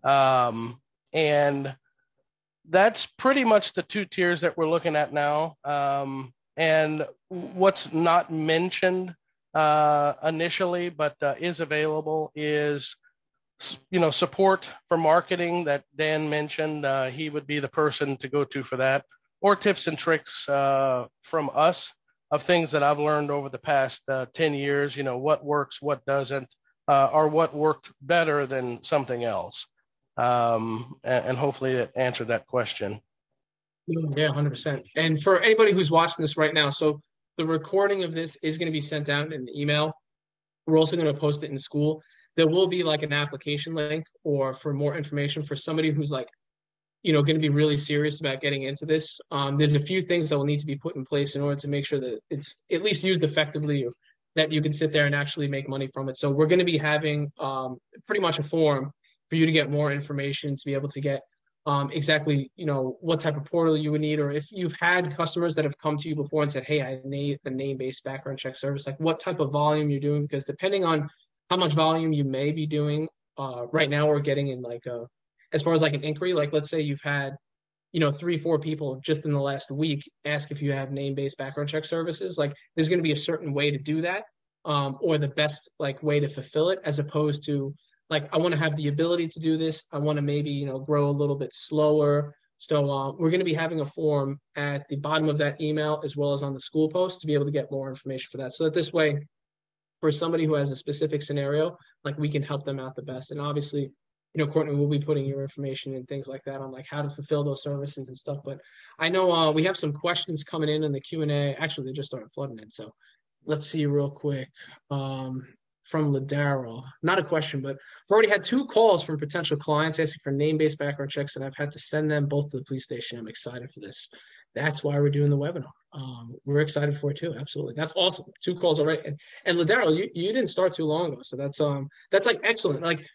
And that's pretty much the two tiers that we're looking at now. And what's not mentioned initially, but is available, is support for marketing that Dan mentioned. He would be the person to go to for that, or tips and tricks from us of things that I've learned over the past 10 years, what works, what doesn't, or what worked better than something else. And hopefully it answered that question. Yeah, 100%. And for anybody who's watching this right now, so the recording of this is going to be sent out in an email. We're also going to post it in school. There will be like an application link, or for more information for somebody who's like, going to be really serious about getting into this. There's a few things that will need to be put in place in order to make sure that it's at least used effectively, or that you can sit there and actually make money from it. So we're going to be having pretty much a form for you to get more information, to be able to get exactly, what type of portal you would need, or if you've had customers that have come to you before and said, hey, I need a name-based background check service, like what type of volume you're doing, because depending on how much volume you may be doing right now, we're getting in like as far as like an inquiry, like let's say you've had, 3-4 people just in the last week ask if you have name-based background check services. Like there's going to be a certain way to do that, or the best like way to fulfill it, as opposed to like, I want to have the ability to do this. I want to maybe, grow a little bit slower. So we're going to be having a form at the bottom of that email, as well as on the school post, to be able to get more information for that. So that this way, for somebody who has a specific scenario, like we can help them out the best. And obviously, Courtney will be putting your information and things like that on like how to fulfill those services and stuff. But I know we have some questions coming in the Q&A. Actually, they just started flooding in. So let's see real quick. from Ladaro. Not a question, but I've already had 2 calls from potential clients asking for name-based background checks, and I've had to send them both to the police station. I'm excited for this. That's why we're doing the webinar. We're excited for it too. Absolutely, that's awesome. 2 calls already, and Ladaro, you didn't start too long ago, so that's like excellent. Like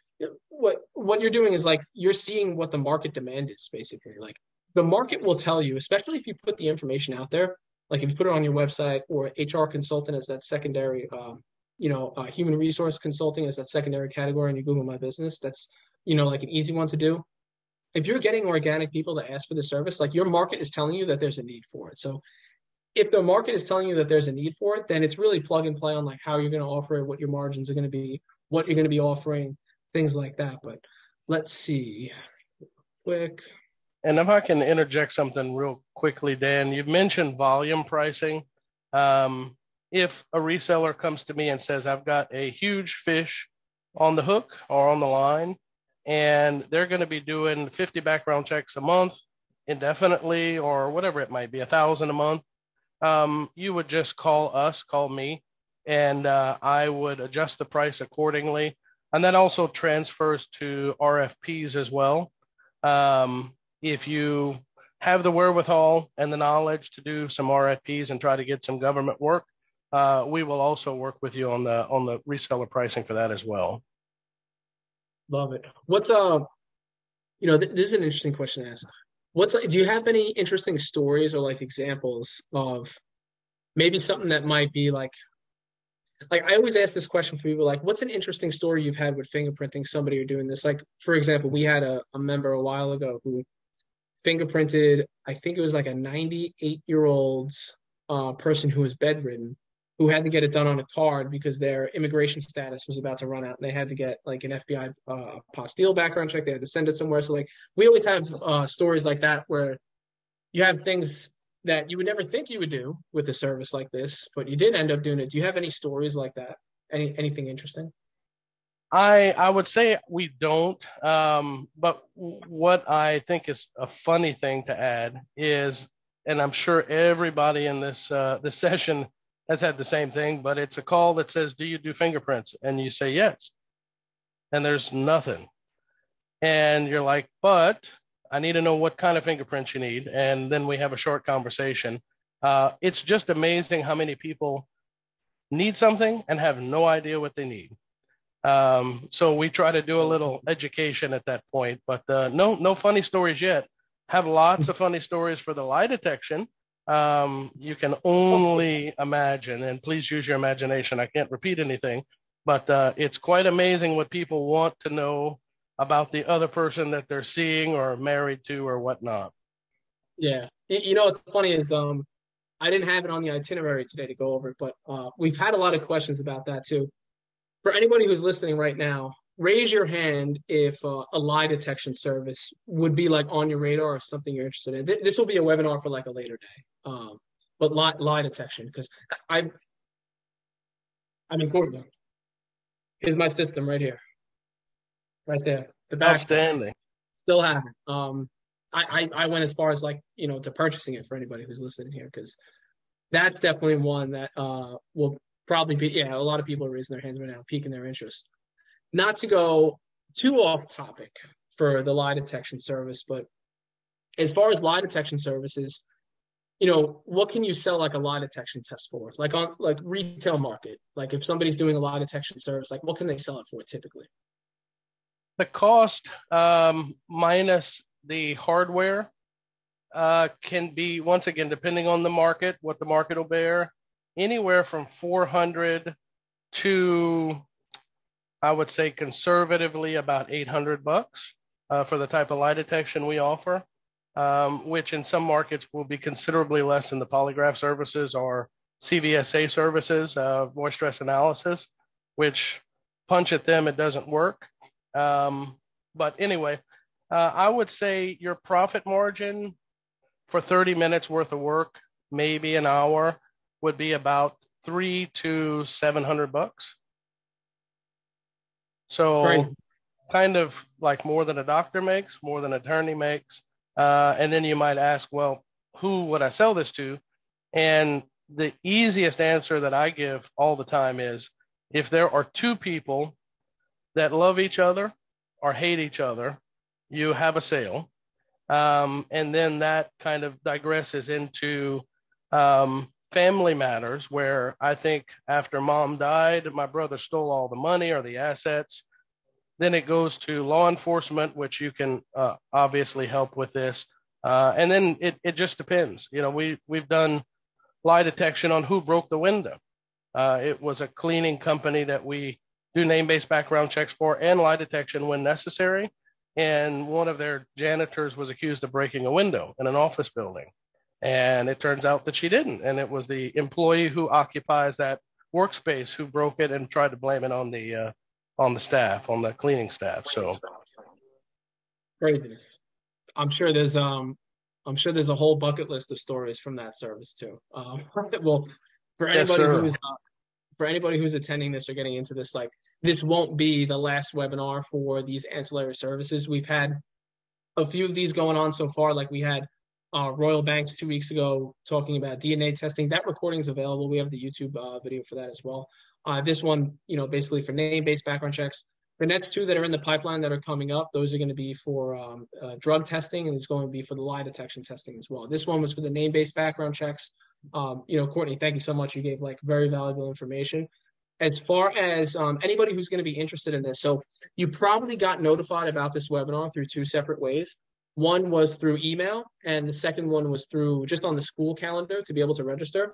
what you're doing is like you're seeing what the market demand is basically. Like the market will tell you, especially if you put the information out there. Like if you put it on your website, or HR consultant as that secondary, human resource consulting as that secondary category, and you Google My Business, that's, like an easy one to do. If you're getting organic people to ask for the service, like your market is telling you that there's a need for it. So if the market is telling you that there's a need for it, then it's really plug and play on like how you're going to offer it, what your margins are going to be, what you're going to be offering, things like that. But let's see, quick. And if I can interject something real quickly, Dan, you've mentioned volume pricing. If a reseller comes to me and says, I've got a huge fish on the hook or on the line, and they're going to be doing 50 background checks a month indefinitely, or whatever it might be, 1,000 a month, you would just call me, and I would adjust the price accordingly. And that also transfers to RFPs as well. If you have the wherewithal and the knowledge to do some RFPs and try to get some government work, we will also work with you on the reseller pricing for that as well. Love it. What's this is an interesting question to ask. Do you have any interesting stories or like examples of maybe something that might be like I always ask this question for people, like, what's an interesting story you've had with fingerprinting somebody or doing this? Like, for example, we had a member a while ago who fingerprinted, I think it was like a 98-year-old person who was bedridden, who had to get it done on a card because their immigration status was about to run out, and they had to get like an FBI apostille background check. They had to send it somewhere. So like we always have stories like that where you have things that you would never think you would do with a service like this, but you did end up doing it. Do you have any stories like that? Anything interesting? I would say we don't. But what I think is a funny thing to add is, and I'm sure everybody in this session has had the same thing, but it's a call that says, do you do fingerprints? And you say yes. And there's nothing. And you're like, but I need to know what kind of fingerprints you need. And then we have a short conversation. It's just amazing how many people need something and have no idea what they need. So we try to do a little education at that point, but no funny stories yet. Have lots of funny stories for the lie detection. You can only imagine, and please use your imagination. I can't repeat anything, but it's quite amazing what people want to know about the other person that they're seeing or married to or whatnot. Yeah. What's funny is I didn't have it on the itinerary today to go over it, but we've had a lot of questions about that too. For anybody who's listening right now, raise your hand if a lie detection service would be like on your radar or something you're interested in. This will be a webinar for like a later day. But lie detection, because I'm in Courtney. Here's my system right here. Right there. The back. Outstanding. Still have it. I went as far as like, to purchasing it for anybody who's listening here, because that's definitely one that will probably be, a lot of people are raising their hands right now, piquing their interest. Not to go too off topic for the lie detection service, but as far as lie detection services, what can you sell like a lie detection test for? Like on like retail market, like if somebody's doing a lie detection service, like what can they sell it for typically? The cost minus the hardware can be, once again, depending on the market, what the market will bear, anywhere from $400 to, I would say conservatively, about $800 for the type of lie detection we offer, which in some markets will be considerably less than the polygraph services or CVSA services, voice stress analysis, which punch at them, it doesn't work. But anyway, I would say your profit margin for 30 minutes worth of work, maybe an hour, would be about $300 to $700. So Right. kind of like more than a doctor makes, more than an attorney makes. And then you might ask, well, who would I sell this to? And the easiest answer that I give all the time is, if there are two people that love each other or hate each other, you have a sale. And then that kind of digresses into family matters, where I think after mom died, my brother stole all the money or the assets. Then it goes to law enforcement, which you can obviously help with this. And then it just depends. You know, we've done lie detection on who broke the window. It was a cleaning company that we do name-based background checks for and lie detection when necessary. And one of their janitors was accused of breaking a window in an office building. And it turns out that she didn't. And it was the employee who occupies that workspace who broke it and tried to blame it on the staff, on the cleaning staff. So Craziness. I'm sure there's a whole bucket list of stories from that service too. Well, for yes, anybody sir. who's for anybody who's attending this or getting into this, like, this won't be the last webinar for these ancillary services. We've had a few of these going on so far. Like we had Royal Banks 2 weeks ago talking about DNA testing. That recording is available. We have the YouTube video for that as well. This one, basically for name-based background checks. The next two that are in the pipeline that are coming up, those are going to be for drug testing, and it's going to be for the lie detection testing as well. This one was for the name-based background checks. Courtney, thank you so much. You gave like very valuable information. As far as anybody who's going to be interested in this, so you probably got notified about this webinar through two separate ways. One was through email, and the second one was through just on the school calendar to be able to register.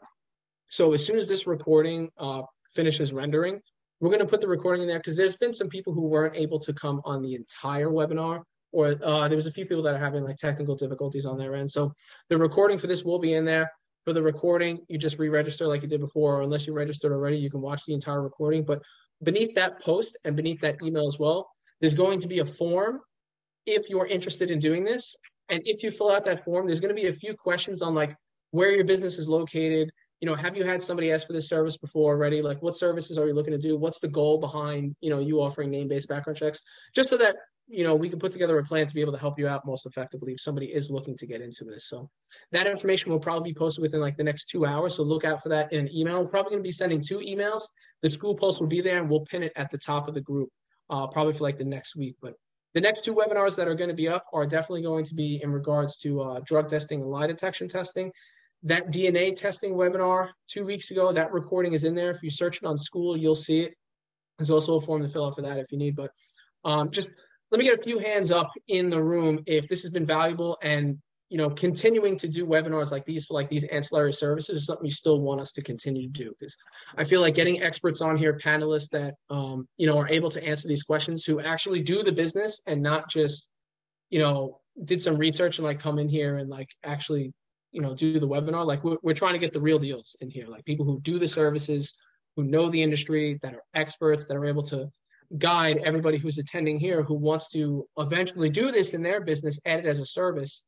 So as soon as this recording finishes rendering, we're going to put the recording in there, because there's been some people who weren't able to come on the entire webinar, or there was a few people that are having like technical difficulties on their end. So the recording for this will be in there. For the recording, you just re-register like you did before, or unless you registered already, you can watch the entire recording. But beneath that post and beneath that email as well, there's going to be a form if you're interested in doing this. And if you fill out that form, there's going to be a few questions on like where your business is located. Have you had somebody ask for this service before already? Like, what services are you looking to do? What's the goal behind, you offering name-based background checks? Just so that, we can put together a plan to be able to help you out most effectively if somebody is looking to get into this. So that information will probably be posted within like the next 2 hours. So look out for that in an email. We're probably going to be sending 2 emails. The school post will be there, and we'll pin it at the top of the group, probably for like the next week. But the next 2 webinars that are going to be up are definitely going to be in regards to drug testing and lie detection testing. That DNA testing webinar 2 weeks ago, that recording is in there. If you search it on school, you'll see it. There's also a form to fill out for that if you need. But just let me get a few hands up in the room if this has been valuable, and continuing to do webinars like these for like these ancillary services is something you still want us to continue to do, because I feel like getting experts on here, panelists that are able to answer these questions, who actually do the business and not just did some research and like come in here and like actually do the webinar. Like we're trying to get the real deals in here, like people who do the services, who know the industry, that are experts, that are able to guide everybody who's attending here, who wants to eventually do this in their business, add it as a service,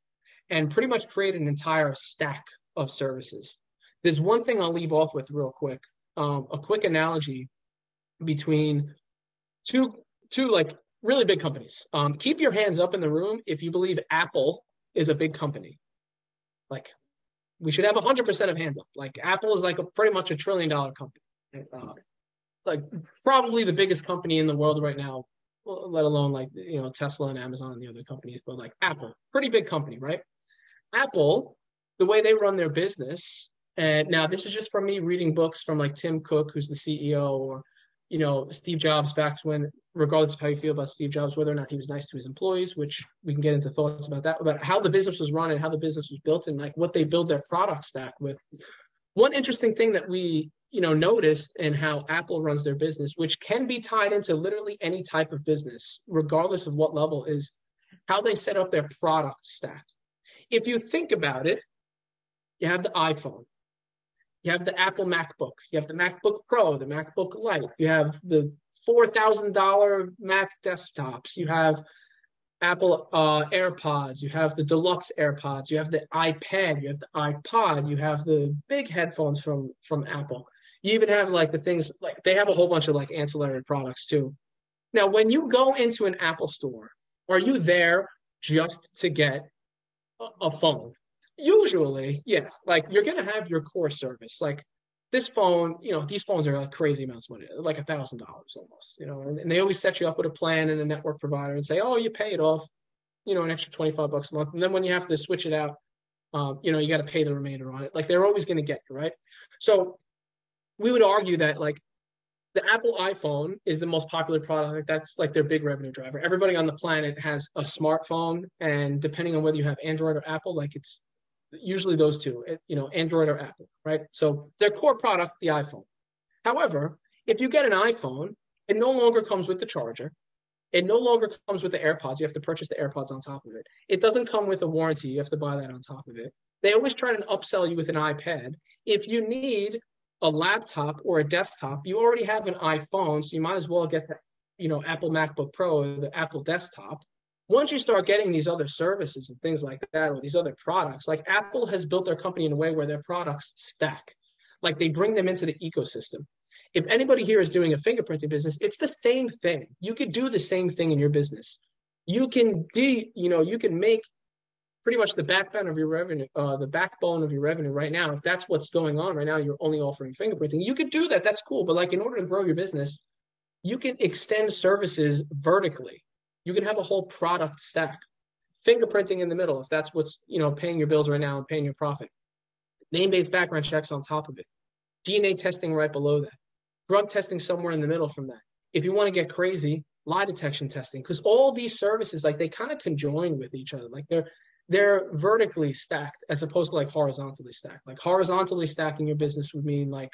and pretty much create an entire stack of services. There's one thing I'll leave off with real quick, a quick analogy between two like really big companies. Keep your hands up in the room if you believe Apple is a big company. Like, we should have 100% of hands up. Like, Apple is like pretty much $1 trillion company. Like probably the biggest company in the world right now, let alone like, Tesla and Amazon and the other companies, but like Apple, pretty big company, right? Apple, the way they run their business, and now this is just from me reading books from like Tim Cook, who's the CEO, or, Steve Jobs back when, regardless of how you feel about Steve Jobs, whether or not he was nice to his employees, which we can get into thoughts about that, about how the business was run and how the business was built and like what they build their product stack with. One interesting thing that we noticed in how Apple runs their business, which can be tied into literally any type of business, regardless of what level, is how they set up their product stack. If you think about it, you have the iPhone, you have the Apple MacBook, you have the MacBook Pro, the MacBook Lite, you have the $4,000 Mac desktops, you have Apple AirPods, you have the deluxe AirPods, you have the iPad, you have the iPod, you have the big headphones from Apple. You even have like the things, like they have a whole bunch of like ancillary products too. Now, when you go into an Apple store, are you there just to get a phone? Usually, yeah. Like you're going to have your core service. Like this phone, these phones are like crazy amounts of money, like $1,000 almost, and they always set you up with a plan and a network provider and say, oh, you pay it off, an extra $25 a month. And then when you have to switch it out, you got to pay the remainder on it. Like they're always going to get you, right? So we would argue that like the Apple iPhone is the most popular product. Like that's like their big revenue driver. Everybody on the planet has a smartphone, and depending on whether you have Android or Apple, like it's usually those two, Android or Apple, right? So their core product, the iPhone. However, if you get an iPhone, it no longer comes with the charger. It no longer comes with the AirPods. You have to purchase the AirPods on top of it. It doesn't come with a warranty. You have to buy that on top of it. They always try to upsell you with an iPad. If you need a laptop or a desktop, you already have an iPhone, so you might as well get the, Apple MacBook Pro or the Apple desktop. Once you start getting these other services and things like that, or these other products, like Apple has built their company in a way where their products stack. Like they bring them into the ecosystem. If anybody here is doing a fingerprinting business, it's the same thing. You could do the same thing in your business. You can you can make pretty much the backbone of your revenue right now. If that's what's going on right now, you're only offering fingerprinting. You could do that. That's cool. But like in order to grow your business, you can extend services vertically. You can have a whole product stack. Fingerprinting in the middle, if that's what's paying your bills right now and paying your profit. Name-based background checks on top of it. DNA testing right below that. Drug testing somewhere in the middle from that. If you want to get crazy, lie detection testing, because all these services, like they kind of conjoin with each other. Like they're vertically stacked as opposed to like horizontally stacked. Like horizontally stacking your business would mean like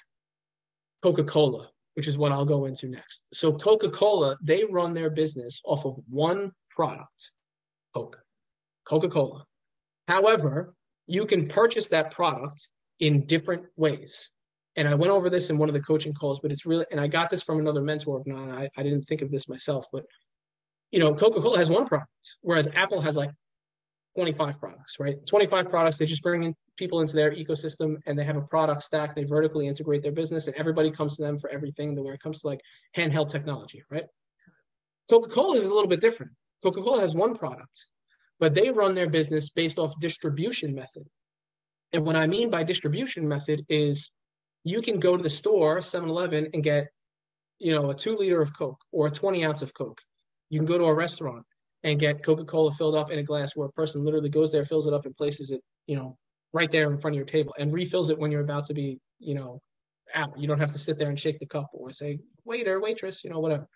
Coca-Cola, which is what I'll go into next. So Coca-Cola, they run their business off of one product, Coca-Cola. However, you can purchase that product in different ways. And I went over this in one of the coaching calls, but it's really, and I got this from another mentor of mine. I didn't think of this myself, but Coca-Cola has one product, whereas Apple has like 25 products, right? 25 products. They just bring in people into their ecosystem and they have a product stack. They vertically integrate their business and everybody comes to them for everything where it comes to like handheld technology, right? Coca-Cola is a little bit different. Coca-Cola has one product, but they run their business based off distribution method. And what I mean by distribution method is you can go to the store, 7-Eleven, and get, a 2 liter of Coke or a 20 ounce of Coke. You can go to a restaurant and get Coca-Cola filled up in a glass where a person literally goes there, fills it up and places it, right there in front of your table and refills it when you're about to be, out. You don't have to sit there and shake the cup or say, waiter, waitress, whatever.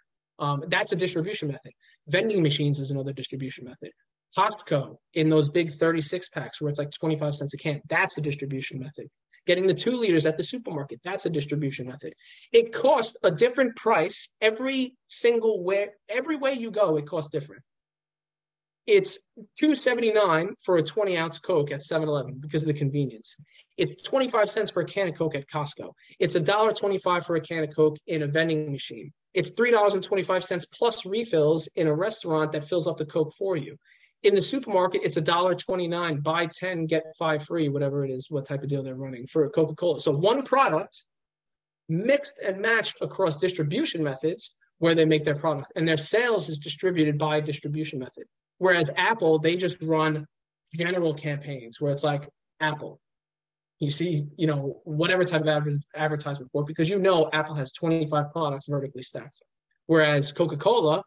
That's a distribution method. Vending machines is another distribution method. Costco in those big 36 packs where it's like 25 cents a can. That's a distribution method. Getting the 2 liters at the supermarket. That's a distribution method. It costs a different price every way you go. It costs different. It's $2.79 for a 20 ounce Coke at 7-Eleven because of the convenience. It's 25 cents for a can of Coke at Costco. It's $1.25 for a can of Coke in a vending machine. It's $3.25 plus refills in a restaurant that fills up the Coke for you. In the supermarket, it's $1.29, buy 10, get 5 free, whatever it is, what type of deal they're running for Coca-Cola. So one product mixed and matched across distribution methods where they make their product. And their sales is distributed by distribution method. Whereas Apple, they just run general campaigns where it's like Apple. You see, whatever type of advertisement for, because Apple has 25 products vertically stacked. Whereas Coca-Cola,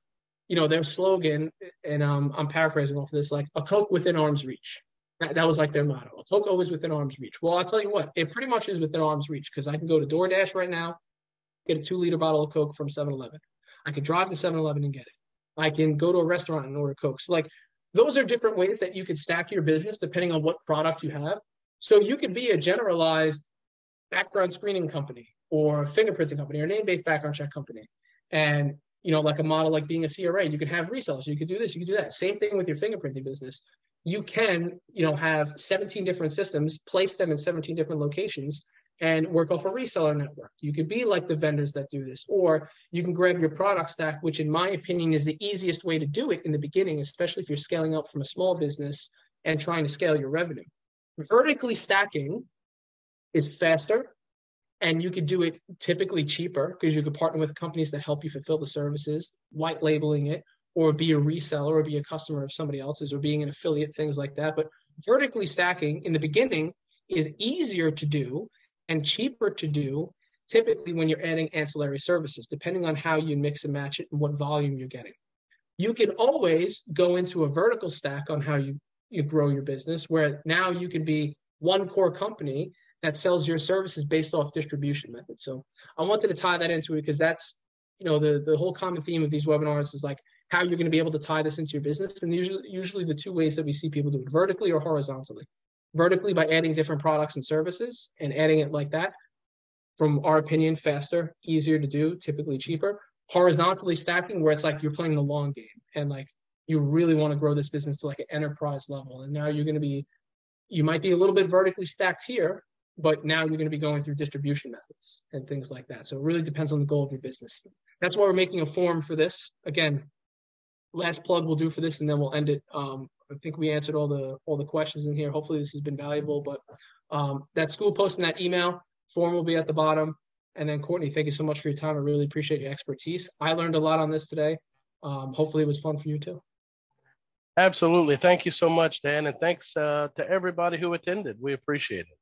their slogan, and I'm paraphrasing off of this, like a Coke within arm's reach. That was like their motto. A Coke always within arm's reach. Well, I'll tell you what, it pretty much is within arm's reach because I can go to DoorDash right now, get a 2 liter bottle of Coke from 7-Eleven. I can drive to 7-Eleven and get it. I can go to a restaurant and order Coke. So like those are different ways that you could stack your business depending on what product you have. So you could be a generalized background screening company or fingerprinting company or name-based background check company. And, like a model like being a CRA, you could have resellers. You could do this, you could do that. Same thing with your fingerprinting business. You can, have 17 different systems, place them in 17 different locations and work off a reseller network. You could be like the vendors that do this, or you can grab your product stack, which in my opinion is the easiest way to do it in the beginning, especially if you're scaling up from a small business and trying to scale your revenue. Vertically stacking is faster, and you could do it typically cheaper because you could partner with companies that help you fulfill the services, white labeling it, or be a reseller or be a customer of somebody else's or being an affiliate, things like that. But vertically stacking in the beginning is easier to do and cheaper to do typically when you're adding ancillary services, depending on how you mix and match it and what volume you're getting. You can always go into a vertical stack on how you grow your business, where now you can be one core company that sells your services based off distribution methods. So I wanted to tie that into it because that's, the whole common theme of these webinars is like how you're going to be able to tie this into your business. And usually the two ways that we see people do it, vertically or horizontally. Vertically by adding different products and services and adding it like that. From our opinion, faster, easier to do, typically cheaper. Horizontally stacking, where it's like you're playing the long game and like you really want to grow this business to like an enterprise level. And now you might be a little bit vertically stacked here, but now you're going to be going through distribution methods and things like that. So it really depends on the goal of your business. That's why we're making a form for this. Again, last plug we'll do for this, and then we'll end it. I think we answered all the questions in here. Hopefully this has been valuable. But that school post and that email form will be at the bottom. And then Courtney, thank you so much for your time. I really appreciate your expertise. I learned a lot on this today. Hopefully it was fun for you too. Absolutely. Thank you so much, Dan. And thanks to everybody who attended. We appreciate it.